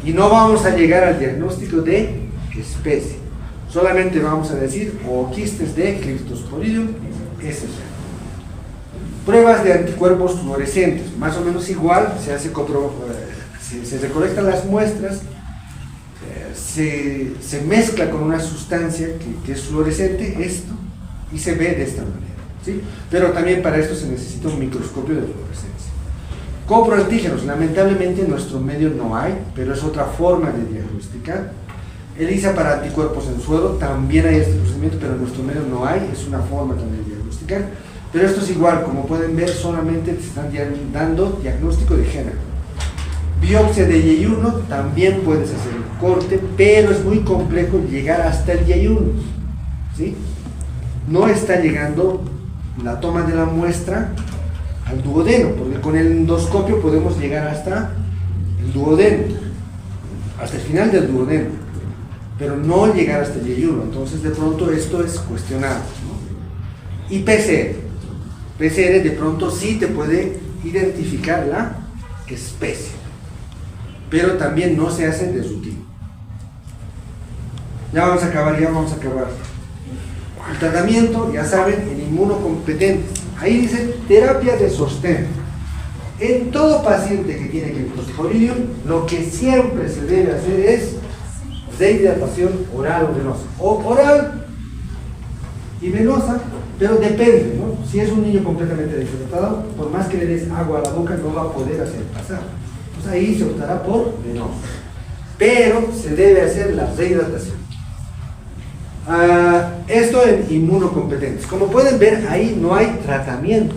Y no vamos a llegar al diagnóstico de especie. Solamente vamos a decir ooquistes de Cryptosporidium sp. Pruebas de anticuerpos fluorescentes, más o menos igual, se hace se recolectan las muestras, se mezcla con una sustancia que es fluorescente, esto, y se ve de esta manera, ¿sí? Pero también para esto se necesita un microscopio de fluorescencia. Coproantígenos, lamentablemente en nuestro medio no hay, pero es otra forma de diagnosticar. ELISA para anticuerpos en suero, también hay este procedimiento, pero en nuestro medio no hay, es una forma también de diagnosticar. Pero esto es igual, como pueden ver, solamente se están dando diagnóstico de género. Biopsia de yeyuno, también puedes hacer el corte, pero es muy complejo llegar hasta el yeyuno, ¿sí? No está llegando la toma de la muestra al duodeno, porque con el endoscopio podemos llegar hasta el duodeno, hasta el final del duodeno, pero no llegar hasta el yeyuno. Entonces de pronto esto es cuestionado, ¿no? Y PCR de pronto sí te puede identificar la especie, pero también no se hace de rutina. Ya vamos a acabar. El tratamiento, ya saben, en inmunocompetentes. Ahí dice terapia de sostén. En todo paciente que tiene criptosporidium, lo que siempre se debe hacer es rehidratación oral o venosa. O oral y venosa, pero depende, ¿no? Si es un niño completamente deshidratado, por más que le des agua a la boca, no va a poder hacer pasar. Entonces ahí se optará por venosa. Pero se debe hacer la rehidratación. Esto en inmunocompetentes. Como pueden ver, ahí no hay tratamiento.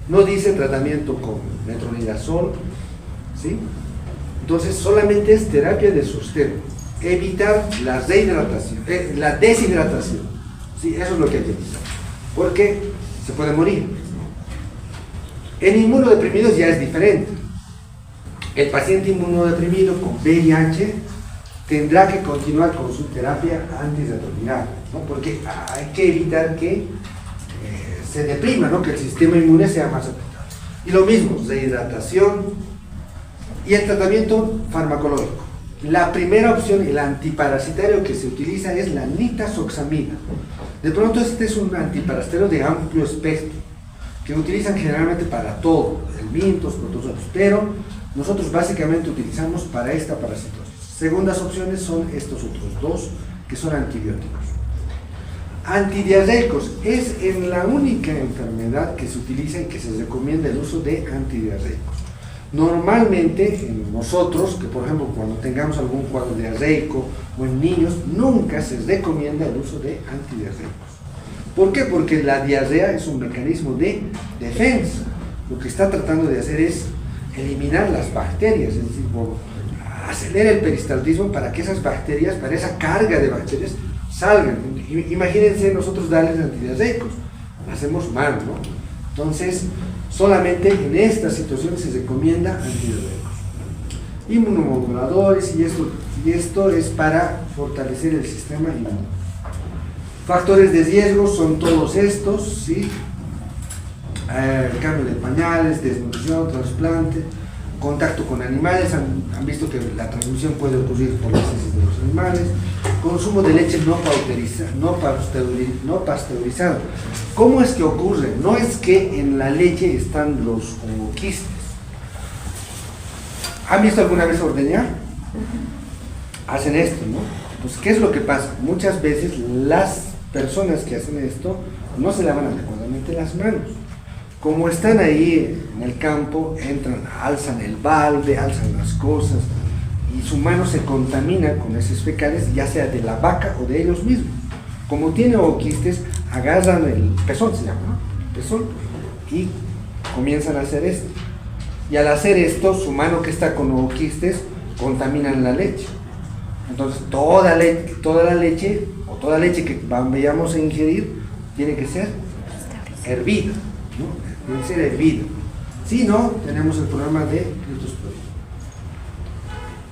No dice tratamiento con metronidazol, ¿sí? Entonces solamente es terapia de sostén. Evitar la rehidratación, la deshidratación. ¿Sí? Eso es lo que hay que evitar. Porque se puede morir. En inmunodeprimidos ya es diferente. El paciente inmunodeprimido con VIH tendrá que continuar con su terapia antirretroviral, ¿no? Porque hay que evitar que se deprima, ¿no? Que el sistema inmune sea más afectado. Y lo mismo, rehidratación y el tratamiento farmacológico. La primera opción, el antiparasitario que se utiliza es la nitazoxamida. De pronto este es un antiparasitario de amplio espectro, que utilizan generalmente para todo, helmintos, protozoos, pero nosotros básicamente utilizamos para esta parasitosis. Segundas opciones son estos otros dos, que son antibióticos. Antidiarreicos es en la única enfermedad que se utiliza y que se recomienda el uso de antidiarreicos. Normalmente en nosotros, que por ejemplo cuando tengamos algún cuadro diarreico o en niños, nunca se recomienda el uso de antidiarreicos. ¿Por qué? Porque la diarrea es un mecanismo de defensa. Lo que está tratando de hacer es eliminar las bacterias, es decir, acelera el peristaltismo para que esas bacterias, para esa carga de bacterias, salgan. Imagínense nosotros darles antidiarreicos, hacemos mal, ¿no? Entonces, solamente en esta situación se recomienda antidiarreicos. Inmunomoduladores, y esto es para fortalecer el sistema inmune. Factores de riesgo son todos estos, ¿sí? Cambio de pañales, desnutrición, trasplante, contacto con animales. Han visto que la transmisión puede ocurrir por las heces de los animales, consumo de leche no pasteurizado. ¿Cómo es que ocurre? No es que en la leche están los quistes. ¿Han visto alguna vez ordeñar? Hacen esto, ¿no? Pues ¿qué es lo que pasa? Muchas veces las personas que hacen esto no se lavan adecuadamente las manos. Como están ahí en el campo, entran, alzan el balde, alzan las cosas, y su mano se contamina con esos fecales, ya sea de la vaca o de ellos mismos. Como tiene oquistes, agarran el pezón, se llama, ¿no? Pezón, y comienzan a hacer esto. Y al hacer esto, su mano que está con oquistes contamina la leche. Entonces, toda la leche, o toda leche que vayamos a ingerir, tiene que ser hervida, ¿no? Debe ser hervida. Si no, tenemos el problema de criptosporidium.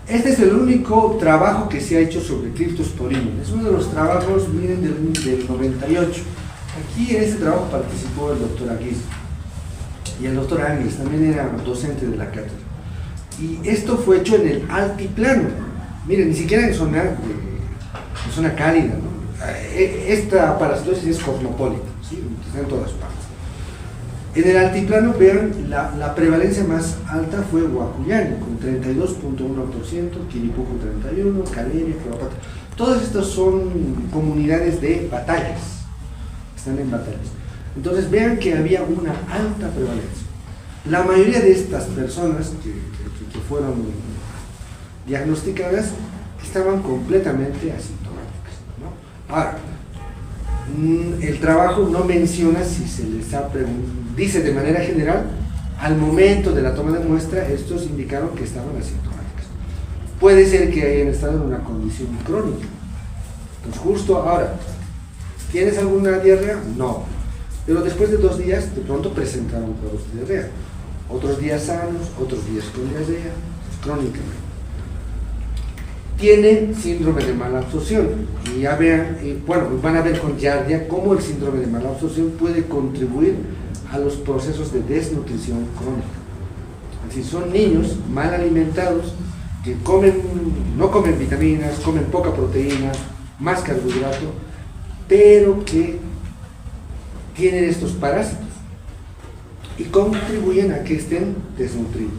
Este es el único trabajo que se ha hecho sobre criptosporidium. Es uno de los trabajos, miren, del 98. Aquí en este trabajo participó el doctor Aguirre y el doctor Ángeles, también era docente de la cátedra. Y esto fue hecho en el altiplano. Miren, ni siquiera en zona cálida, ¿no? Esta parasitosis es cosmopolita, ¿sí? Está en todas partes. En el altiplano, vean, la prevalencia más alta fue Huacuyani, con 32.1%, Quiripuco 31%, Caleria, Cleopatra. Todas estas son comunidades de batallas, están en batallas. Entonces vean que había una alta prevalencia. La mayoría de estas personas que fueron diagnosticadas estaban completamente asintomáticas, ¿no? Ahora, el trabajo no menciona si se les ha preguntado, dice de manera general, al momento de la toma de muestra, estos indicaron que estaban asintomáticos. Puede ser que hayan estado en una condición crónica. Entonces, justo ahora, ¿tienes alguna diarrea? No. pero después de 2 días de pronto presentaron cuadros de diarrea. Otros días sanos, otros días con diarrea, crónicamente. Tienen síndrome de mala absorción. Y ya vean, bueno, van a ver con Yardia cómo el síndrome de mala absorción puede contribuir a los procesos de desnutrición crónica. Así son niños mal alimentados que no comen vitaminas, comen poca proteína, más carbohidrato, pero que tienen estos parásitos y contribuyen a que estén desnutridos.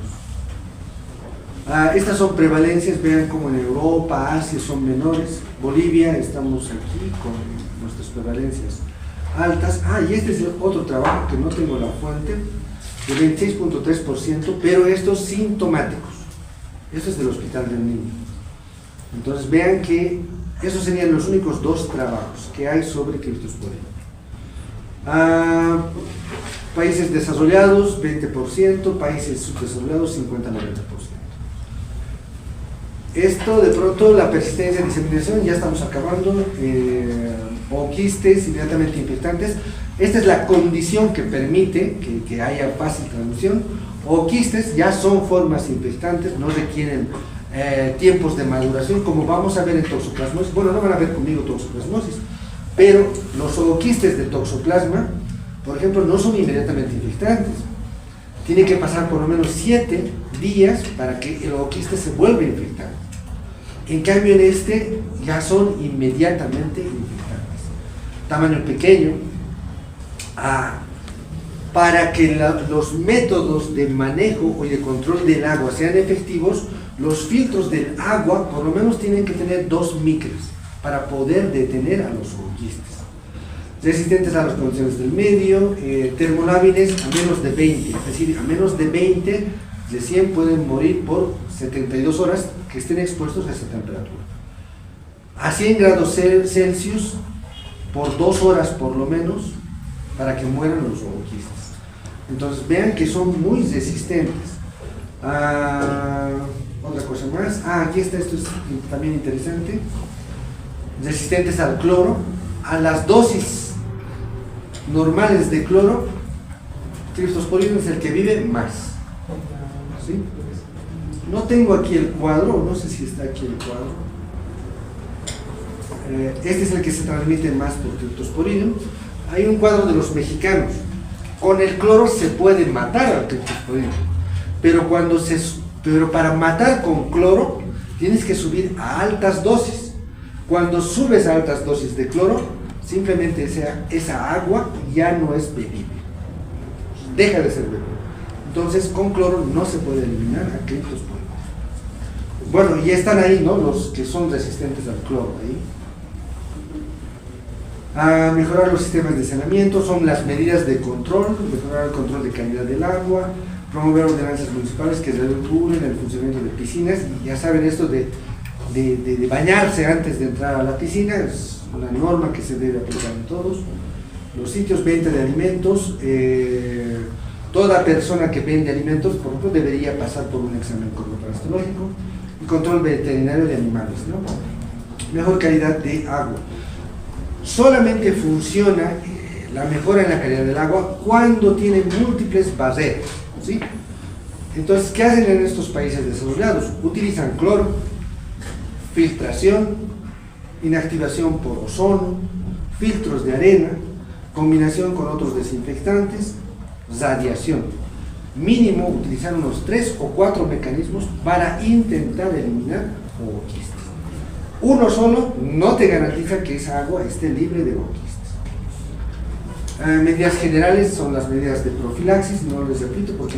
Estas son prevalencias, vean como en Europa, Asia son menores, Bolivia estamos aquí con nuestras prevalencias altas. Y este es otro trabajo que no tengo la fuente, de 26.3%, pero estos sintomáticos. Esto es del Hospital del Niño. Entonces vean que esos serían los únicos 2 trabajos que hay sobre criptosporina. Países desarrollados 20%, países subdesarrollados 50-90%. Esto de pronto, la persistencia de diseminación, ya estamos acabando, o quistes inmediatamente infectantes. Esta es la condición que permite que haya fácil transmisión. O quistes ya son formas infectantes, no requieren tiempos de maduración, como vamos a ver en toxoplasmosis. Bueno, no van a ver conmigo toxoplasmosis, pero los ooquistes de toxoplasma, por ejemplo, no son inmediatamente infectantes. Tiene que pasar por lo menos 7 días para que el ooquiste se vuelva a infectar. En cambio, en este ya son inmediatamente infectantes. Tamaño pequeño. Para que los métodos de manejo y de control del agua sean efectivos, los filtros del agua por lo menos tienen que tener 2 micras para poder detener a los ooquistes. Resistentes a las condiciones del medio, termolábiles a menos de 20, es decir, a menos de 20 de 100 pueden morir por 72 horas que estén expuestos a esa temperatura. A 100 grados Celsius por 2 horas por lo menos para que mueran los ooquistes. Entonces vean que son muy resistentes. Otra cosa más. Aquí está, esto es también interesante. Resistentes al cloro. A las dosis normales de cloro, criptosporina es el que vive más. ¿Sí? No tengo aquí el cuadro, no sé si está aquí el cuadro. Este es el que se transmite más por criptosporina. Hay un cuadro de los mexicanos. Con el cloro se puede matar al criptosporina, pero para matar con cloro tienes que subir a altas dosis. Cuando subes a altas dosis de cloro, simplemente esa agua ya no es bebible, deja de ser bebible. Entonces con cloro no se puede eliminar a criptosporina. Bueno, y están ahí, ¿no?, los que son resistentes al cloro ahí. Mejorar los sistemas de saneamiento, son las medidas de control, mejorar el control de calidad del agua, promover ordenanzas municipales que regulen el funcionamiento de piscinas. Y ya saben, esto de bañarse antes de entrar a la piscina es una norma que se debe aplicar en todos. Los sitios venta de alimentos, toda persona que vende alimentos, por ejemplo, debería pasar por un examen corpoparasitológico y control veterinario de animales, ¿no? Mejor calidad de agua. Solamente funciona la mejora en la calidad del agua cuando tiene múltiples barreras, ¿sí? Entonces, ¿qué hacen en estos países desarrollados? Utilizan cloro, filtración, inactivación por ozono, filtros de arena, combinación con otros desinfectantes, radiación. Mínimo utilizar unos 3 o 4 mecanismos para intentar eliminar ooquistes. Uno solo no te garantiza que esa agua esté libre de ooquistes. Medidas generales son las medidas de profilaxis, no les repito porque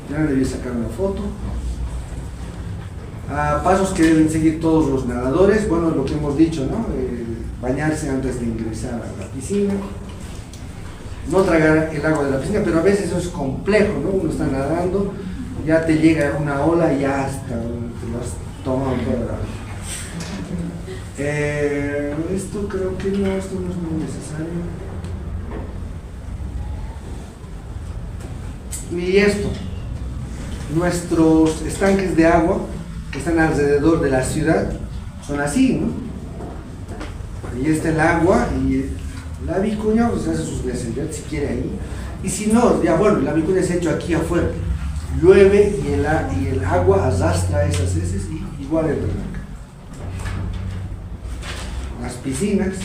ya debí sacar una foto. Pasos que deben seguir todos los nadadores, bueno, lo que hemos dicho, ¿no? Bañarse antes de ingresar a la piscina, no tragar el agua de la piscina, pero a veces eso es complejo, ¿no? Uno está nadando, ya te llega una ola y ya hasta te lo has tomado toda la agua. Esto creo que no, esto no es muy necesario. Y esto, nuestros estanques de agua que están alrededor de la ciudad son así, ¿no? Ahí está el agua y el La vicuña pues hace sus necesidades si quiere ahí, y si no, ya bueno, la vicuña se ha hecho aquí afuera, llueve y el agua arrastra esas heces y igual el drenaje. Las piscinas,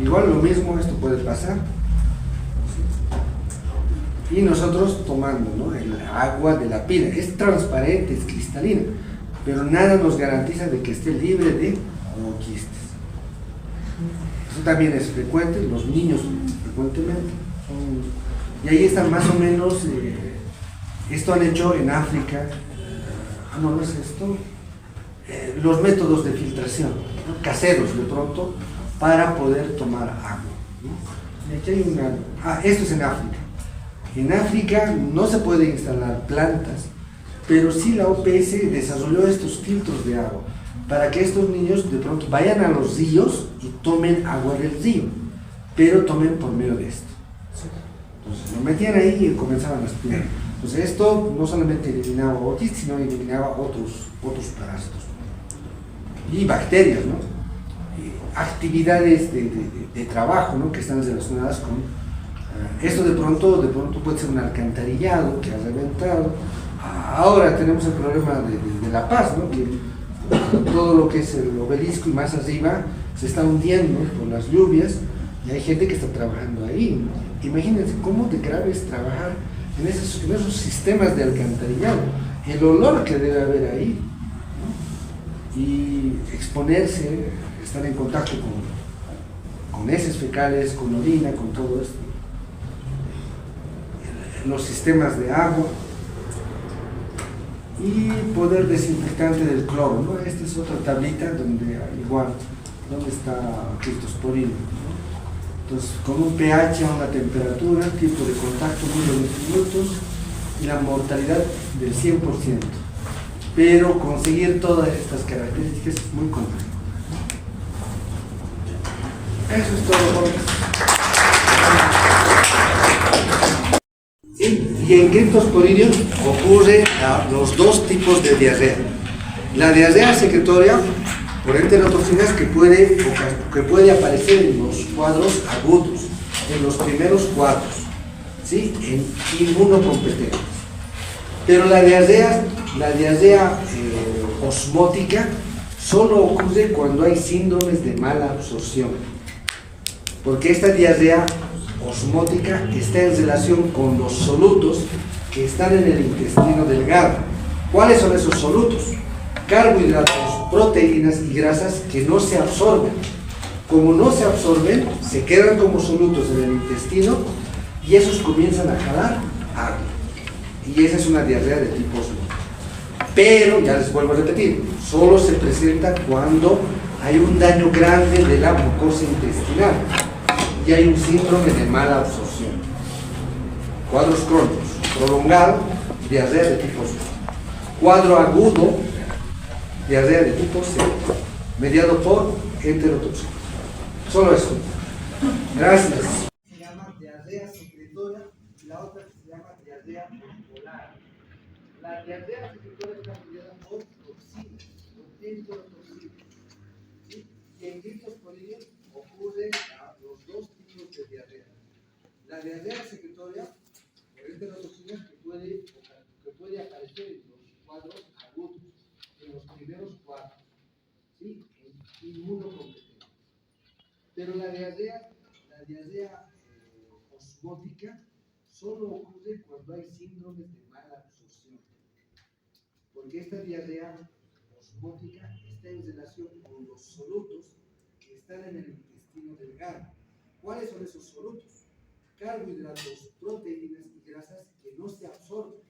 igual lo mismo, esto puede pasar. Y nosotros tomando, ¿no?, el agua de la pila, es transparente, es cristalina, pero nada nos garantiza de que esté libre de quistes. Eso también es frecuente, los niños frecuentemente y ahí están más o menos, esto han hecho en África, no es esto, los métodos de filtración, ¿no?, caseros de pronto, para poder tomar agua, ¿no? Y aquí hay esto es en África. En África no se puede instalar plantas, pero sí la OPS desarrolló estos filtros de agua para que estos niños de pronto vayan a los ríos y tomen agua del río, pero tomen por medio de esto. Entonces lo metían ahí y comenzaban a aspirar. Entonces esto no solamente eliminaba otis, sino eliminaba otros parásitos y bacterias, ¿no? Actividades de trabajo, ¿no?, que están relacionadas con esto. De pronto puede ser un alcantarillado que ha reventado. Ahora tenemos el problema de La Paz, ¿no?, que todo lo que es el obelisco y más arriba se está hundiendo por las lluvias y hay gente que está trabajando ahí, ¿no? Imagínense cómo de grave es trabajar en esos sistemas de alcantarillado, el olor que debe haber ahí, ¿no?, y exponerse, estar en contacto con heces fecales, con orina, con todo esto, los sistemas de agua y poder desinfectante del cloro, ¿no? Esta es otra tablita donde igual, donde está criptosporina, ¿no? Entonces, con un pH a una temperatura, tipo de contacto muy minutos y la mortalidad del 100%. Pero conseguir todas estas características es muy complejo. Eso es todo, jóvenes. Y en criptosporidium ocurre los dos tipos de diarrea. La diarrea secretoria por enterotoxinas que puede aparecer en los cuadros agudos, en los primeros cuadros, ¿sí?, en inmunocompetentes. Pero la diarrea osmótica solo ocurre cuando hay síndromes de mala absorción, porque esta diarrea osmótica está en relación con los solutos que están en el intestino delgado. ¿Cuáles son esos solutos? Carbohidratos, proteínas y grasas que no se absorben. Como no se absorben, se quedan como solutos en el intestino y esos comienzan a jalar agua. Y esa es una diarrea de tipo osmótico. Pero, ya les vuelvo a repetir, solo se presenta cuando hay un daño grande de la mucosa intestinal y hay un síndrome de mala absorción. Cuadros crónicos, prolongado, diarrea de tipo C. Cuadro agudo, diarrea de tipo C, mediado por enterotoxina. Solo eso. Gracias. Se llama diarrea secretoria y la otra se llama diarrea polar. La diarrea secretoria está mediada por toxinas, por enterotoxinas. ¿Sí? Y en criptosporidium ocurren los dos tipos de diarrea. La diarrea secretoria por enterotoxinas que puede aparecer en los cuadros agudos, en los primeros cuadros, ¿sí?, en inmunocompetentes. Pero la diarrea osmótica solo ocurre cuando hay síndromes de mala absorción, porque esta diarrea osmótica está en relación con los solutos que están en el intestino delgado. ¿Cuáles son esos solutos? Carbohidratos, proteínas y grasas que no se absorben.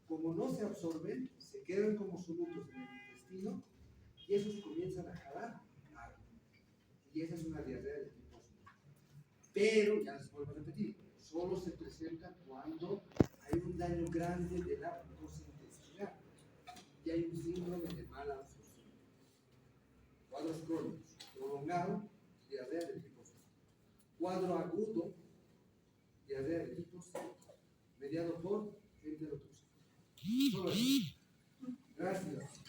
Como no se absorben, se quedan como solutos en el intestino y esos comienzan a jalar agua. Y esa es una diarrea de tipo osmótico. Pero, ya les vuelvo a repetir, solo se presenta cuando hay un daño grande de la mucosa intestinal y hay un síndrome de mala absorción. Cuadros crónicos, prolongado, diarrea de tipo C. Cuadro agudo, diarrea de tipo C, mediado por enterotoxina. Solo eso. Gracias.